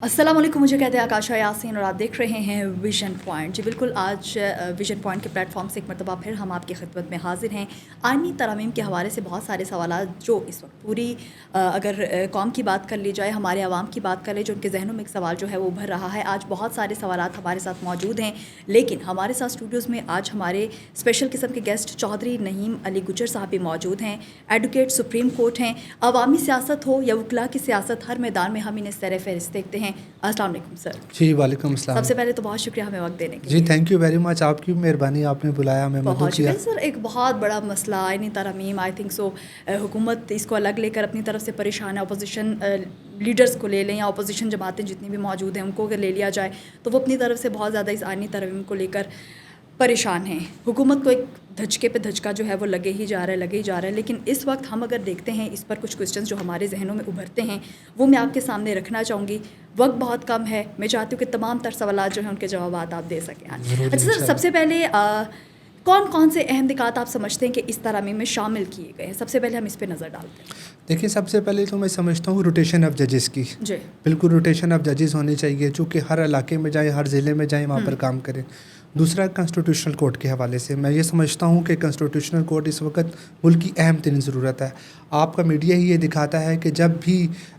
अस्सलाम वालेकुम, मुझे कहते हैं आकाशा यासीन और आप देख रहे हैं विजन पॉइंट। जी बिल्कुल, आज विजन पॉइंट के प्लेटफॉर्म से एक मरतबा फिर हम आपकी खिदमत में हाजिर हैं। आइनी तरमीम के हवाले से बहुत सारे सवालात जो इस वक्त पूरी अगर कौम की बात कर ली जाए, हमारे आवाम की बात कर ले, जो उनके जहनों में एक सवाल जो है वो उभर रहा है। आज बहुत सारे सवालात हमारे साथ मौजूद हैं, लेकिन हमारे साथ स्टूडियोज़ में आज हमारे स्पेशल किस्म के गेस्ट चौधरी नहीम अली गुजर साहब भी मौजूद हैं। एडवोकेट सुप्रीम कोर्ट हैं। अवामी सियासत हो या वकला की सियासत, हर मैदान में हम इन्हें सर फहरिस्त देखते हैं। अस्सलाम वालेकुम सर। जी वालेकुम अस्सलाम। सबसे पहले तो बहुत शुक्रिया हमें वक्त देने के जी लिए। थैंक यू वेरी मच, आपकी मेहरबानी, आपने बुलाया, मैं मदद बहुत किया। शुक्रिया सर। एक बहुत बड़ा मसला आइनी तरमीम, आई थिंक सो हुकूमत इसको अलग लेकर अपनी तरफ से परेशान है। अपोजिशन लीडर्स को ले लें या अपोजिशन जमातें जितनी भी मौजूद हैं उनको अगर ले लिया जाए तो वो अपनी तरफ से बहुत ज़्यादा इस आइनी तरमीम को लेकर परेशान हैं। हुकूमत को एक धचके पे धचका जो है वो लगे ही जा रहा है। लेकिन इस वक्त हम अगर देखते हैं इस पर कुछ क्वेश्चंस जो हमारे जहनों में उभरते हैं वो मैं आपके सामने रखना चाहूँगी। वक्त बहुत कम है, मैं चाहती हूँ कि तमाम तर सवाल जो हैं उनके जवाब आप दे सकें। अच्छा सर, सबसे पहले कौन कौन से अहम निकात आप समझते हैं कि इस तरमीम में शामिल किए गए हैं? सबसे पहले हम इस पर नज़र डालते हैं। देखिए, सबसे पहले तो मैं समझता हूँ रोटेशन ऑफ जजेस की। जी बिल्कुल रोटेशन ऑफ जजेस होनी चाहिए, चूँकि हर इलाके में जाए, हर ज़िले में जाए, वहाँ पर काम करें। दूसरा, कॉन्स्टिट्यूशनल कोर्ट के हवाले से मैं ये समझता हूँ कि कॉन्स्टिट्यूशनल कोर्ट इस वक्त मुल्क की अहम तरीन ज़रूरत है। आपका मीडिया ही ये दिखाता है कि जब भी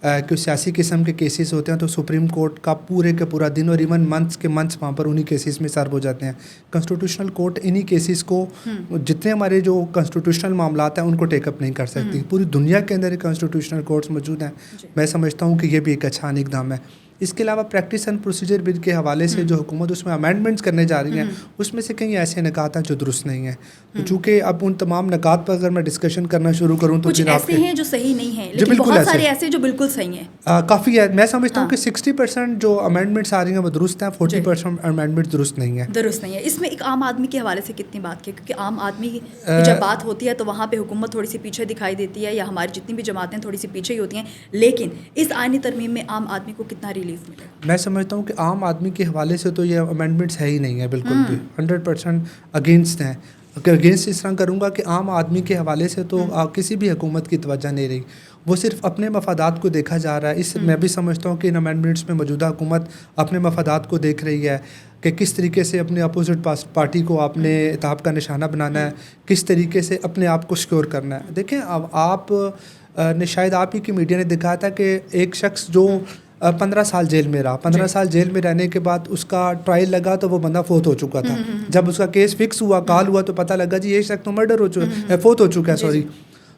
कोई सियासी किस्म के केसेस होते हैं तो सुप्रीम कोर्ट का पूरा दिन और इवन मंथ्स के मंथ्स वहाँ पर उन्हीं केसेस में सर्व हो जाते हैं। कॉन्स्टिट्यूशनल कोर्ट इन्हीं केसेस को, जितने हमारे जो कॉन्स्टिट्यूशनल मामलात हैं उनको टेकअप नहीं कर सकती। पूरी दुनिया के अंदर कॉन्स्टिट्यूशनल कोर्ट्स मौजूद हैं। मैं समझता हूँ कि ये भी एक अच्छा इक़दाम है। इसके अलावा प्रैक्टिस एंड प्रोसीजर बिल के हवाले से जो हुकूमत उसमें अमेंडमेंट्स करने जा रही हैं उसमें से कई ऐसे निकात हैं जो दुरुस्त नहीं हैं। तो चूँकि अब उन तमाम निकात पर अगर मैं डिस्कशन करना शुरू करूँ तो कुछ ऐसे हैं जो सही नहीं हैं, लेकिन बिल्कुल बहुत सारे ऐसे जो बिल्कुल सही हैं। काफ़ी है। मैं समझता हूँ कि 60% जो अमेंडमेंट्स आ रही हैं वो दुरुस्त हैं, 40% अमेंडमेंट दुरुस्त नहीं है। इसमें एक आम आदमी के हवाले से कितनी बात की, क्योंकि आम आदमी की जब बात होती है तो वहाँ पे हुकूमत थोड़ी सी पीछे दिखाई देती है, या हमारी जितनी भी जमातें थोड़ी सी पीछे ही होती हैं। लेकिन इस आइनी तरमीम में आम आदमी को कितना रिलीफ मिलेगा? मैं समझता हूँ कि आम आदमी के हवाले से तो ये अमेंडमेंट्स है ही नहीं है, बिल्कुल भी 100% अगेंस्ट हैं। अगेंस्ट इस तरह करूँगा कि आम आदमी के हवाले से तो किसी भी हुकूमत की तवज्जो नहीं रही, वो सिर्फ अपने मफादात को देखा जा रहा है। इस मैं भी समझता हूँ कि इन अमेंडमेंट्स में मौजूदा हुकूमत अपने मफादात को देख रही है कि किस तरीके से अपने अपोजिट पार्टी को अपने इत्तेहाद का निशाना बनाना है, किस तरीके से अपने आप को सिक्योर करना है। देखें, अब आप ने शायद आप ही की मीडिया ने दिखाया था कि एक शख्स जो 15 साल जेल में रहा, 15 साल जेल में रहने के बाद उसका ट्रायल लगा तो वो बंदा फोत हो चुका था। जब उसका केस फिक्स हुआ, कॉल हुआ, तो पता लगा जी ये शख्स तो मर्डर हो चुका है, फोत हो चुका है, सॉरी।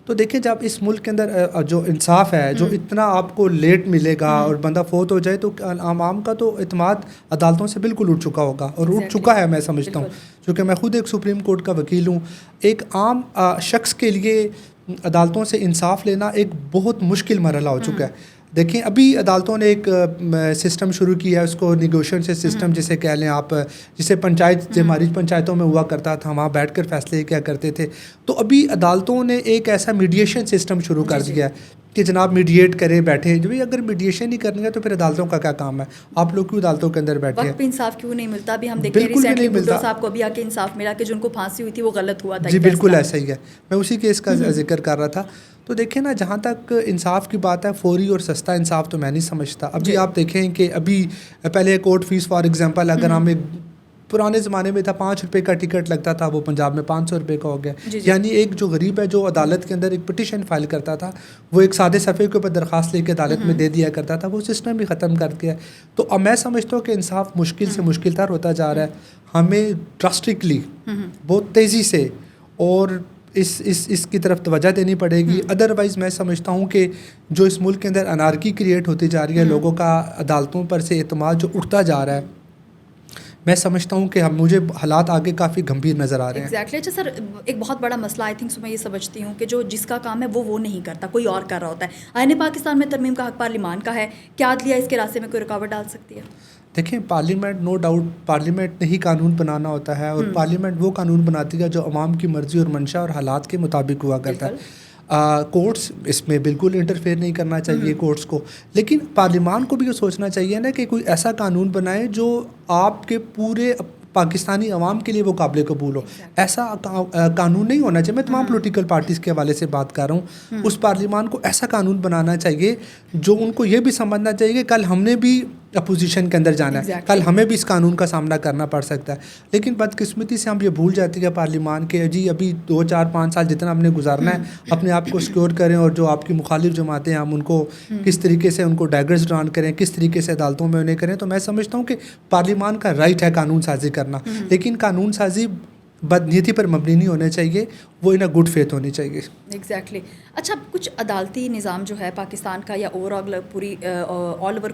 तो देखिए, जब इस मुल्क के अंदर जो इंसाफ है, जो इतना आपको लेट मिलेगा और बंदा फोत हो जाए, तो आम का तो इत्मीनान अदालतों से बिल्कुल उठ चुका होगा और उठ चुका है। मैं समझता हूँ, क्योंकि मैं खुद एक सुप्रीम कोर्ट का वकील हूँ। एक आम शख्स के लिए अदालतों से इंसाफ लेना एक बहुत मुश्किल मरहला हो चुका है। देखिए, अभी अदालतों ने एक सिस्टम शुरू किया है, उसको निगोशिएशन सिस्टम जिसे कह लें आप, जिसे पंचायत, हमारी पंचायतों में हुआ करता था, वहाँ बैठकर फैसले क्या करते थे। तो अभी अदालतों ने एक ऐसा मीडिएशन सिस्टम शुरू कर दिया है कि जनाब मीडिएट करें, बैठे। जो भी अगर मीडिएशन ही करनी है तो फिर अदालतों का क्या काम है? आप लोग क्यों अदालतों के अंदर बैठे हैं? वक्त पे इंसाफ क्यों नहीं मिलता? अभी हम देखते हैं रिसेंटली बुल्डो साहब को भी आके इंसाफ मिला कि जिनको फांसी हुई थी वो गलत हुआ था। जी बिल्कुल ऐसा ही है, मैं उसी केस का जिक्र कर रहा था। तो देखिए ना, जहाँ तक इंसाफ की बात है, फौरी और सस्ता इंसाफ तो मैं नहीं समझता। अभी आप देखें कि अभी पहले कोर्ट फीस फॉर एग्जांपल, अगर हम एक पुराने ज़माने में था 5 रुपये का टिकट लगता था, वो पंजाब में 500 रुपये का हो गया। यानी एक जो गरीब है, जो अदालत के अंदर एक पिटिशन फाइल करता था, वो एक सादे सफ़े के ऊपर दरख्वास्त लेके अदालत में दे दिया करता था, वो सिस्टम भी ख़त्म कर दिया। तो अब मैं समझता हूँ कि इंसाफ मुश्किल से मुश्किल तर होता जा रहा है। हमें ड्रास्टिकली, बहुत तेज़ी से और इसकी तरफ तवज्जो देनी पड़ेगी। अदरवाइज़ मैं समझता हूँ कि जो इस मुल्क के अंदर अनार्की क्रिएट होती जा रही है, लोगों का अदालतों पर से एतमाद जो उठता जा रहा है, मैं समझता हूँ कि मुझे हालात आगे काफ़ी गंभीर नज़र आ रहे हैं। एग्जैक्टली। अच्छा सर, एक बहुत बड़ा मसला आई थिंक मैं ये समझती हूँ कि जो जिसका काम है वो नहीं करता, कोई और कर रहा होता है। आईने पाकिस्तान में तरमीम का हक पार्लिमान का है, क्या अदलिया इसके रास्ते में कोई रुकावट डाल सकती है? देखें, पार्लियामेंट, नो डाउट पार्लियामेंट ने ही कानून बनाना होता है, और पार्लियामेंट वो कानून बनाती है जो अवाम की मर्ज़ी और मंशा और हालात के मुताबिक हुआ करता है। कोर्ट्स इसमें बिल्कुल इंटरफेयर नहीं करना चाहिए कोर्ट्स को, लेकिन पार्लियामान को भी ये सोचना चाहिए ना कि कोई ऐसा कानून बनाए जो आपके पूरे पाकिस्तानी अवाम के लिए वो काबिल कबूल हो। ऐसा कानून नहीं होना चाहिए। मैं तमाम पॉलिटिकल पार्टीज़ के हवाले से बात कर रहा हूँ। उस पार्लियामान को ऐसा कानून बनाना चाहिए जो उनको ये भी समझना चाहिए कि कल हमने भी अपोजिशन के अंदर जाना है। Exactly. कल हमें भी इस कानून का सामना करना पड़ सकता है। लेकिन बदकिस्मती से हम ये भूल जाते हैं पार्लियामान के जी अभी 2, 4, 5 साल जितना हमने गुजारना है अपने आप को सिक्योर करें, और जो आपकी मुखालिफ जमातें हैं हम उनको किस तरीके से उनको डैगर्स ड्रॉन करें, किस तरीके से अदालतों में उन्हें करें। तो मैं समझता हूँ कि पार्लियामान का राइट है कानून साजी करना, लेकिन कानून साजी बदनीयती पर मबनी नहीं होना चाहिए, वो इन गुड फेथ होनी चाहिए। एग्जैक्टली अच्छा, कुछ अदालती निज़ाम जो है पाकिस्तान का या ओवरऑल पूरी ऑल ओवर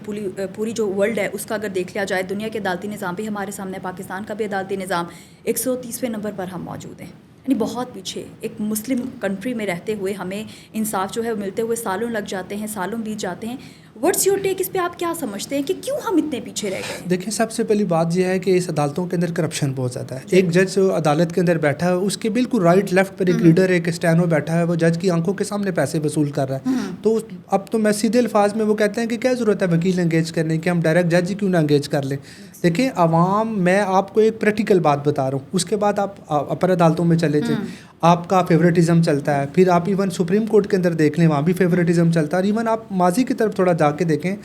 पूरी जो वर्ल्ड है उसका अगर देख लिया जाए, दुनिया के अदालती निज़ाम भी हमारे सामने, पाकिस्तान का भी अदालती निज़ाम 130वें नंबर पर हम मौजूद हैं, यानी बहुत पीछे। एक मुस्लिम कंट्री में रहते हुए हमें इंसाफ जो है मिलते हुए सालों लग जाते हैं, सालों बीत जाते हैं। व्हाट्स योर टेक, इस पे आप क्या समझते हैं कि क्यों हम इतने पीछे रह गए? देखिए, सबसे पहली बात यह है कि इस अदालतों के अंदर करप्शन बहुत ज़्यादा है। एक जज जो अदालत के अंदर बैठा है उसके बिल्कुल राइट लेफ्ट पर एक लीडर, एक स्टैनो बैठा है, वो जज की आंखों के सामने पैसे वसूल कर रहा है। तो अब तो मैं सीधे अल्फाज में वो कहते हैं कि क्या ज़रूरत है वकील एंगेज करने की, हम डायरेक्ट जज ही क्यों ना एंगेज कर लें। देखिए अवाम, मैं आपको एक प्रैक्टिकल बात बता रहा हूँ, उसके बाद आप अपर अदालतों में चले जाएँ, आपका फेवरेटिज्म चलता है। फिर आप इवन सुप्रीम कोर्ट के अंदर देख लें, वहाँ भी फेवरेटिज्म चलता है। और इवन आप माजी की तरफ थोड़ा जाके देखें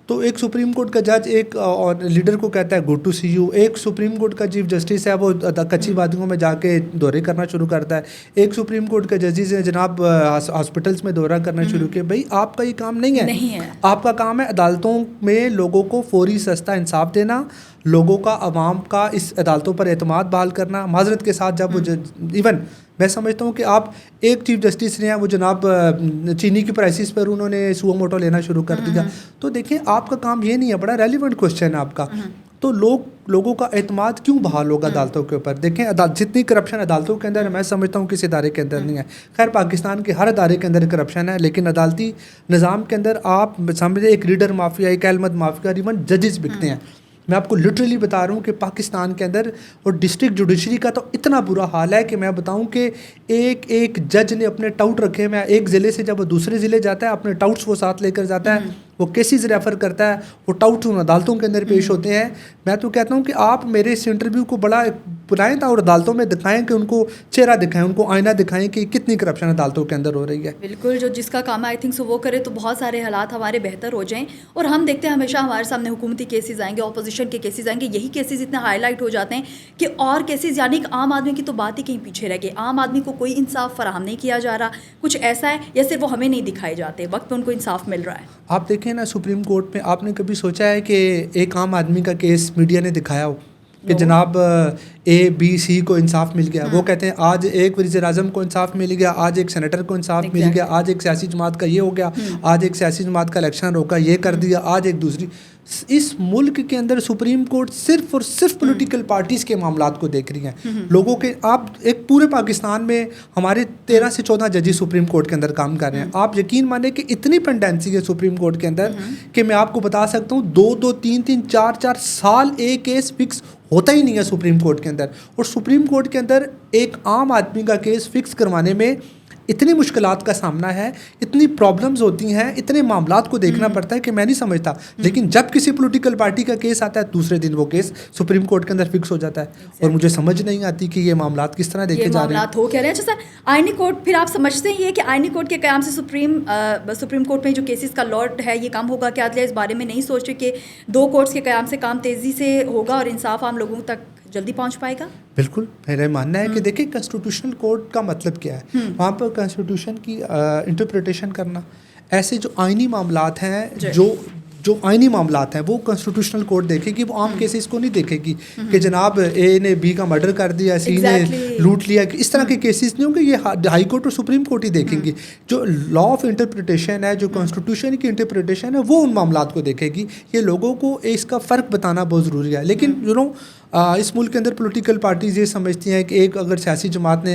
तो एक सुप्रीम कोर्ट का जज एक और लीडर को कहता है गुड टू सी यू, एक सुप्रीम कोर्ट का चीफ जस्टिस है वो कच्ची वादियों में जाके दौरे करना शुरू करता है, एक सुप्रीम कोर्ट का जजेस है जनाब हॉस्पिटल्स में दौरा करना शुरू किया। भाई आपका ये काम नहीं है। आपका काम है अदालतों में लोगों को फौरी सस्ता इंसाफ देना, लोगों का अवाम का इस अदालतों पर एतमाद बहाल करना। माजरत के साथ जब वो इवन मैं समझता हूँ कि आप एक चीफ जस्टिस ने हैं वो जनाब चीनी की प्राइसिस पर उन्होंने सुओ मोटो लेना शुरू कर दिया। तो देखिए आपका काम ये नहीं है, बड़ा रेलिवेंट क्वेश्चन है आपका। तो लोगों का एतमाद क्यों बहाल होगा अदालतों के ऊपर? देखें जितनी करप्शन अदालतों के अंदर है, मैं समझता हूँ किसी इदारे के अंदर नहीं है। खैर पाकिस्तान के हर इदारे के अंदर करप्शन है, लेकिन अदालती निज़ाम के अंदर आप समझे एक रीडर माफिया, एक अहमद माफिया, इवन जजेस बिकते हैं। मैं आपको लिटरली बता रहा हूँ कि पाकिस्तान के अंदर और डिस्ट्रिक्ट जुडिशरी का तो इतना बुरा हाल है कि मैं बताऊँ कि एक जज ने अपने टाउट रखे। मैं एक ज़िले से जब वो दूसरे ज़िले जाता है अपने टाउट्स वो साथ लेकर जाता है, वो केसेस रेफ़र करता है, वो टाउट्स उन अदालतों के अंदर पेश होते हैं। मैं तो कहता हूँ कि आप मेरे इस इंटरव्यू को बड़ा बुलाएं था और अदालतों में दिखाएं, कि उनको चेहरा दिखाएं, उनको आईना दिखाएं कि कितनी करप्शन अदालतों के अंदर हो रही है। बिल्कुल, जो जिसका काम आई थिंक सो वो करे तो बहुत सारे हालात हमारे बेहतर हो जाएं। और हम देखते हैं हमेशा हमारे सामने हुकूमती केसेस आएंगे, अपोजिशन के केसेस आएंगे, यही केसेस इतने हाईलाइट हो जाते हैं कि और केसेस, यानी कि आम आदमी की तो बात ही कहीं पीछे रह गई। आम आदमी को कोई इंसाफ फराहम नहीं किया जा रहा। कुछ ऐसा है या सिर्फ वो हमें नहीं दिखाए जाते, वक्त पे उनको इंसाफ मिल रहा है। आप देखें ना सुप्रीम कोर्ट में, आपने कभी सोचा है कि एक आम आदमी का केस मीडिया ने दिखाया हो कि जनाब A-B-C को इंसाफ मिल गया? वो कहते हैं आज एक वज़ीर-ए-आज़म को इंसाफ मिल गया, आज एक सेनेटर को इंसाफ मिल गया, आज एक सियासी जमात का ये हो गया, आज एक सियासी जमात का इलेक्शन रोका, ये कर दिया, आज एक दूसरी। इस मुल्क के अंदर सुप्रीम कोर्ट सिर्फ और सिर्फ पॉलिटिकल पार्टीज़ के मामलात को देख रही हैं। लोगों के, आप एक पूरे पाकिस्तान में हमारे 13 से 14 जजेस सुप्रीम कोर्ट के अंदर काम कर रहे हैं। आप यकीन माने कि इतनी पेंडेंसी है सुप्रीम कोर्ट के अंदर कि मैं आपको बता सकता हूँ 2-2, 3-3, 4-4 साल एक केस फिक्स होता ही नहीं है सुप्रीम कोर्ट के अंदर। और सुप्रीम कोर्ट के अंदर एक आम आदमी का केस फिक्स करवाने में इतनी मुश्किलात का सामना है, इतनी प्रॉब्लम्स होती हैं, इतने मामलात को देखना पड़ता है कि मैं नहीं समझता। लेकिन जब किसी पॉलिटिकल पार्टी का केस आता है दूसरे दिन वो केस सुप्रीम कोर्ट के अंदर फिक्स हो जाता है। और मुझे समझ नहीं आती कि ये मामलात किस तरह देखे जा रहे हैं। हो क्या रहे हैं? अच्छा सर, आईनी कोर्ट, फिर आप समझते हैं ये कि आईनी कोर्ट के क़याम से सुप्रीम कोर्ट में जो केसेस का लॉट है ये कम होगा क्या? इस बारे में नहीं सोच रहे कि 2 कोर्ट्स के क़याम से काम तेज़ी से होगा और इंसाफ आम लोगों तक जल्दी पहुंच पाएगा? बिल्कुल, मेरा मानना है कि देखिए कॉन्स्टिट्यूशनल कोर्ट का मतलब क्या है। वहाँ पर कॉन्स्टिट्यूशन की इंटरप्रिटेशन करना, ऐसे जो आईनी मामलात हैं, जो आईनी मामलात हैं वो कॉन्स्टिट्यूशनल कोर्ट देखेगी, वो आम केसेस को नहीं देखेगी कि जनाब A ने B का मर्डर कर दिया, C ने लूट लिया। इस तरह के केसेस नहीं होंगे, ये हाई कोर्ट और सुप्रीम कोर्ट ही देखेंगी। जो लॉ ऑफ इंटरप्रिटेशन है, जो कॉन्स्टिट्यूशन की इंटरप्रिटेशन है, वो उन मामलात को देखेगी। ये लोगों को इसका फ़र्क बताना बहुत ज़रूरी है। लेकिन इस मुल्क के अंदर पॉलिटिकल पार्टीज़ ये समझती हैं कि एक अगर सियासी जमात ने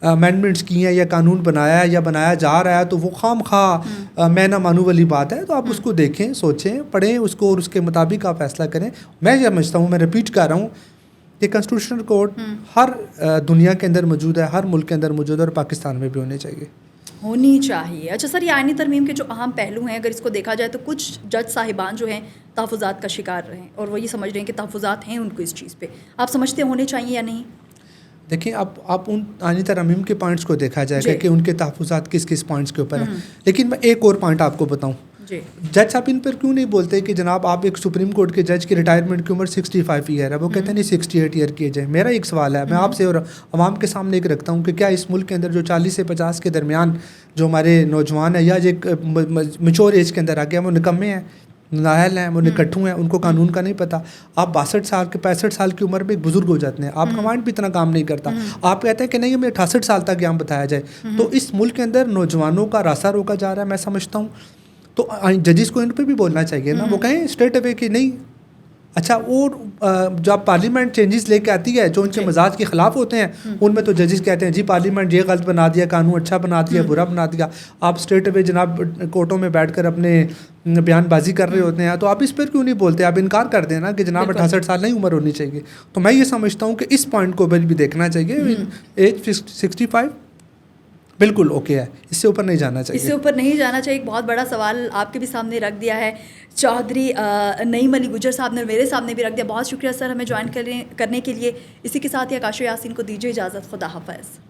अमेंडमेंट्स की हैं या कानून बनाया है या बनाया जा रहा है तो वो खाम मैं ना मानू वाली बात है। तो आप उसको देखें, सोचें, पढ़ें उसको और उसके मुताबिक आप फैसला करें। मैं ये समझता हूँ, मैं रिपीट कर रहा हूँ कि कॉन्स्टिट्यूशनल कोर्ट हर दुनिया के अंदर मौजूद है, हर मुल्क के अंदर मौजूद है और पाकिस्तान में भी होनी चाहिए। अच्छा सर, ये आईनी तरमीम के जो अहम पहलू हैं अगर इसको देखा जाए तो कुछ जज साहिबान जो हैं तहफ़्फ़ुज़ात का शिकार रहे हैं और वो ये समझ रहे हैं कि तहफ़्फ़ुज़ात हैं उनको इस चीज़ पे। आप समझते होने चाहिए या नहीं? देखिए, आप उन आईनी तरमीम के पॉइंट्स को देखा जाएगा कि उनके तहफ़्फ़ुज़ात किस किस पॉइंट्स के ऊपर है। लेकिन मैं एक और पॉइंट आपको बताऊँ, जी। जज साहब इन पर क्यों नहीं बोलते कि जनाब आप एक सुप्रीम कोर्ट के जज की रिटायरमेंट की उम्र 65 ईयर है, वो कहते हैं नहीं 68 ईयर की एज है। मेरा एक सवाल है, मैं आपसे और आवाम के सामने एक रखता हूँ कि क्या इस मुल्क के अंदर जो 40 से 50 के दरमियान जो हमारे नौजवान है या जो एक मेच्योर एज के अंदर आ गया, वो निकम्मे हैं, नाहल हैं, वो निकट्ठू हैं, उनको कानून का नहीं पता। आप 62 साल के 65 साल की उम्र में एक बुजुर्ग हो जाते हैं, आपका माइंड भी इतना काम नहीं करता, आप कहते हैं कि नहीं हमें 68 साल तक यहाँ बताया जाए। तो इस मुल्क के अंदर नौजवानों का रास्ता रोका जा रहा है, मैं समझता हूँ। तो जजेस को इन पर भी बोलना चाहिए ना, वो कहें स्ट्रेट अवे कि नहीं। अच्छा, और जब पार्लियामेंट चेंजेस लेके आती है जो उनके मजाज के ख़िलाफ़ होते हैं, उनमें तो जजेस कहते हैं जी पार्लियामेंट ये गलत बना दिया, कानून अच्छा बना दिया, बुरा बना दिया। आप स्ट्रेट अवे जनाब कोर्टों में बैठकर अपने बयानबाजी कर रहे होते हैं, तो आप इस पर क्यों नहीं बोलते? आप इनकार कर देना कि जनाब 68 साल नहीं उम्र होनी चाहिए। तो मैं ये समझता हूँ कि इस पॉइंट को भी देखना चाहिए। एज 65 बिल्कुल ओके है, इससे ऊपर नहीं जाना चाहिए। इससे ऊपर नहीं जाना चाहिए। एक बहुत बड़ा सवाल आपके भी सामने रख दिया है चौधरी नईम अली गुजर साहब ने, मेरे सामने भी रख दिया। बहुत शुक्रिया सर हमें ज्वाइन करने के लिए। इसी के साथ ही आकाश यासीन को दीजिए इजाज़त। खुदा हाफ़िज़।